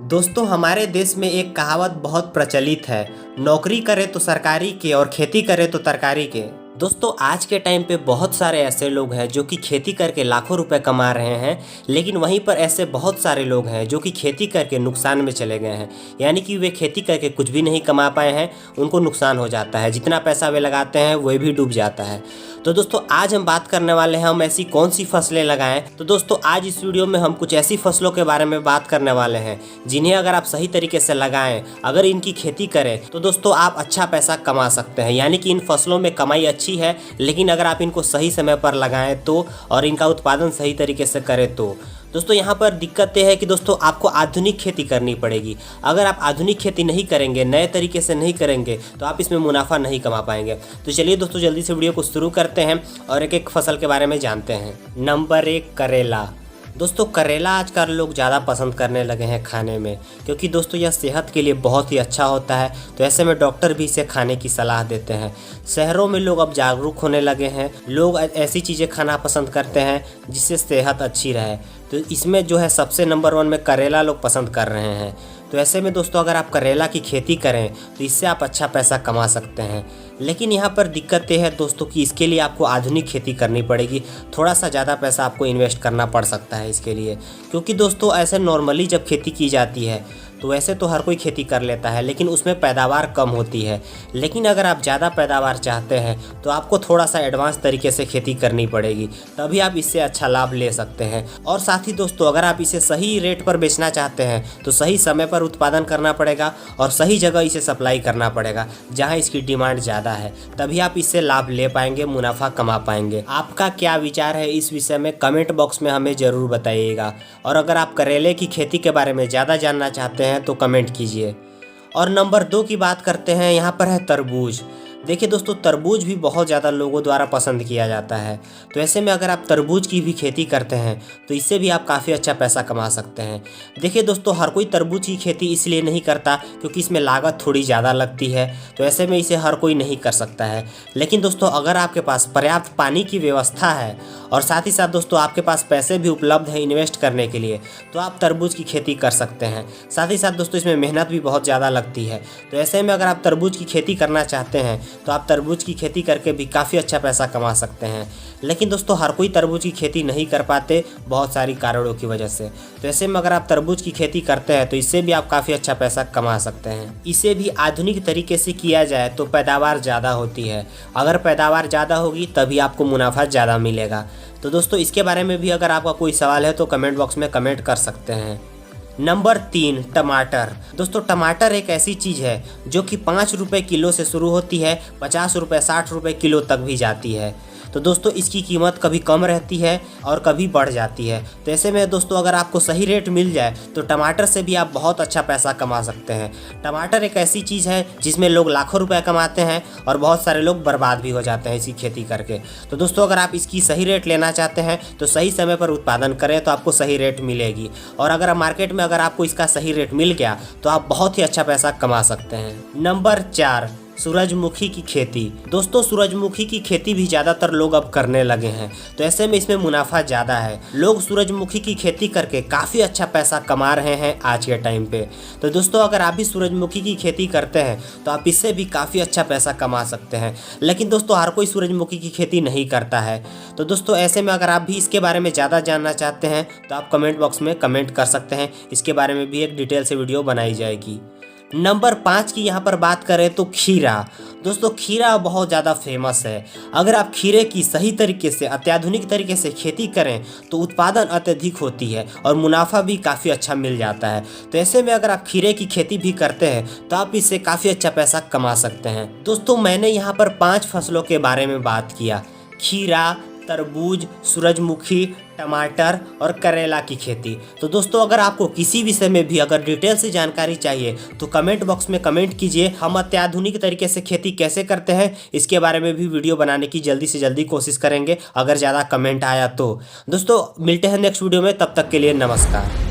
दोस्तों हमारे देश में एक कहावत बहुत प्रचलित है। नौकरी करे तो सरकारी के और खेती करे तो तरकारी के। दोस्तों आज के टाइम पे बहुत सारे ऐसे लोग हैं जो कि खेती करके लाखों रुपए कमा रहे हैं, लेकिन वहीं पर ऐसे बहुत सारे लोग हैं जो कि खेती करके नुकसान में चले गए हैं। यानी कि वे खेती करके कुछ भी नहीं कमा पाए हैं, उनको नुकसान हो जाता है। जितना पैसा वे लगाते हैं वह भी डूब जाता है। तो दोस्तों आज हम बात करने वाले हैं हम ऐसी कौन सी फसलें लगाएं। तो दोस्तों आज इस वीडियो में हम कुछ ऐसी फसलों के बारे में बात करने वाले हैं जिन्हें अगर आप सही तरीके से लगाएं, अगर इनकी खेती करें तो दोस्तों आप अच्छा पैसा कमा सकते हैं। यानी कि इन फसलों में कमाई अच्छी है, लेकिन अगर आप इनको सही समय पर लगाएं तो और इनका उत्पादन सही तरीके से करें तो। दोस्तों यहाँ पर दिक्कत यह है कि दोस्तों आपको आधुनिक खेती करनी पड़ेगी। अगर आप आधुनिक खेती नहीं करेंगे, नए तरीके से नहीं करेंगे तो आप इसमें मुनाफा नहीं कमा पाएंगे। तो चलिए दोस्तों जल्दी से वीडियो को शुरू करते हैं और एक एक फसल के बारे में जानते हैं। नंबर 1 करेला। दोस्तों करेला आजकल लोग ज़्यादा पसंद करने लगे हैं खाने में, क्योंकि दोस्तों यह सेहत के लिए बहुत ही अच्छा होता है। तो ऐसे में डॉक्टर भी इसे खाने की सलाह देते हैं। शहरों में लोग अब जागरूक होने लगे हैं, लोग ऐसी चीज़ें खाना पसंद करते हैं जिससे सेहत अच्छी रहे। तो इसमें जो है सबसे नंबर 1 में करेला लोग पसंद कर रहे हैं। तो ऐसे में दोस्तों अगर आप करेला की खेती करें तो इससे आप अच्छा पैसा कमा सकते हैं। लेकिन यहाँ पर दिक्कत ये है दोस्तों कि इसके लिए आपको आधुनिक खेती करनी पड़ेगी। थोड़ा सा ज़्यादा पैसा आपको इन्वेस्ट करना पड़ सकता है इसके लिए, क्योंकि दोस्तों ऐसे नॉर्मली जब खेती की जाती है तो वैसे तो हर कोई खेती कर लेता है, लेकिन उसमें पैदावार कम होती है। लेकिन अगर आप ज़्यादा पैदावार चाहते हैं तो आपको थोड़ा सा एडवांस तरीके से खेती करनी पड़ेगी, तभी आप इससे अच्छा लाभ ले सकते हैं। और साथ ही दोस्तों अगर आप इसे सही रेट पर बेचना चाहते हैं तो सही समय पर उत्पादन करना पड़ेगा और सही जगह इसे सप्लाई करना पड़ेगा जहाँ इसकी डिमांड ज़्यादा है, तभी आप इससे लाभ ले पाएंगे, मुनाफा कमा पाएंगे। आपका क्या विचार है इस विषय में कमेंट बॉक्स में हमें ज़रूर बताइएगा। और अगर आप करेले की खेती के बारे में ज़्यादा जानना चाहते हैं तो कमेंट कीजिए। और नंबर 2 की बात करते हैं, यहाँ पर है तरबूज। देखिए दोस्तों तरबूज भी बहुत ज़्यादा लोगों द्वारा पसंद किया जाता है। तो ऐसे में अगर आप तरबूज की भी खेती करते हैं तो इससे भी आप काफ़ी अच्छा पैसा कमा सकते हैं। देखिए दोस्तों हर कोई तरबूज की खेती इसलिए नहीं करता क्योंकि इसमें लागत थोड़ी ज़्यादा लगती है, तो ऐसे में इसे हर कोई नहीं कर सकता है। लेकिन दोस्तों अगर आपके पास पर्याप्त पानी की व्यवस्था है और साथ ही साथ दोस्तों आपके पास पैसे भी उपलब्ध हैं इन्वेस्ट करने के लिए, तो आप तरबूज की खेती कर सकते हैं। साथ ही साथ दोस्तों इसमें मेहनत भी बहुत ज़्यादा लगती है। तो ऐसे में अगर आप तरबूज की खेती करना चाहते हैं तो आप तरबूज की खेती करके भी काफ़ी अच्छा पैसा कमा सकते हैं। लेकिन दोस्तों हर कोई तरबूज की खेती नहीं कर पाते, बहुत सारी कारणों की वजह से। तो ऐसे में अगर आप तरबूज की खेती करते हैं तो इससे भी आप काफ़ी अच्छा पैसा कमा सकते हैं। इसे भी आधुनिक तरीके से किया जाए तो पैदावार ज़्यादा होती है। अगर पैदावार ज़्यादा होगी तभी आपको मुनाफा ज़्यादा मिलेगा। तो दोस्तों इसके बारे में भी अगर आपका कोई सवाल है तो कमेंट बॉक्स में कमेंट कर सकते हैं। नंबर 3 टमाटर। दोस्तों टमाटर एक ऐसी चीज़ है जो कि 5 रुपये किलो से शुरू होती है, 50 रुपये 60 रुपये किलो तक भी जाती है। तो दोस्तों इसकी कीमत कभी कम रहती है और कभी बढ़ जाती है। तो ऐसे में दोस्तों अगर आपको सही रेट मिल जाए तो टमाटर से भी आप बहुत अच्छा पैसा कमा सकते हैं। टमाटर एक ऐसी चीज़ है जिसमें लोग लाखों रुपए कमाते हैं और बहुत सारे लोग बर्बाद भी हो जाते हैं इसकी खेती करके। तो दोस्तों अगर आप इसकी सही रेट लेना चाहते हैं तो सही समय पर उत्पादन करें तो आपको सही रेट मिलेगी। और अगर मार्केट में अगर आपको इसका सही रेट मिल गया तो आप बहुत ही अच्छा पैसा कमा सकते हैं। नंबर 4 सूरजमुखी की खेती। दोस्तों सूरजमुखी की खेती भी ज़्यादातर लोग अब करने लगे हैं, तो ऐसे में इसमें मुनाफा ज़्यादा है। लोग सूरजमुखी की खेती करके काफ़ी अच्छा पैसा कमा रहे हैं आज के टाइम पे। तो दोस्तों अगर आप भी सूरजमुखी की खेती करते हैं तो आप इससे भी काफ़ी अच्छा पैसा कमा सकते हैं। लेकिन दोस्तों हर कोई सूरजमुखी की खेती नहीं करता है। तो दोस्तों ऐसे में अगर आप भी इसके बारे में ज़्यादा जानना चाहते हैं तो आप कमेंट बॉक्स में कमेंट कर सकते हैं। इसके बारे में भी एक डिटेल से वीडियो बनाई जाएगी। नंबर 5 की यहाँ पर बात करें तो खीरा। दोस्तों खीरा बहुत ज़्यादा फेमस है। अगर आप खीरे की सही तरीके से अत्याधुनिक तरीके से खेती करें तो उत्पादन अत्यधिक होती है और मुनाफा भी काफ़ी अच्छा मिल जाता है। तो ऐसे में अगर आप खीरे की खेती भी करते हैं तो आप इससे काफ़ी अच्छा पैसा कमा सकते हैं। दोस्तों मैंने यहाँ पर 5 फसलों के बारे में बात किया: खीरा, तरबूज, सूरजमुखी, टमाटर और करेला की खेती। तो दोस्तों अगर आपको किसी विषय में भी अगर डिटेल से जानकारी चाहिए तो कमेंट बॉक्स में कमेंट कीजिए। हम अत्याधुनिक तरीके से खेती कैसे करते हैं इसके बारे में भी वीडियो बनाने की जल्दी से जल्दी कोशिश करेंगे, अगर ज़्यादा कमेंट आया तो। दोस्तों मिलते हैं नेक्स्ट वीडियो में, तब तक के लिए नमस्कार।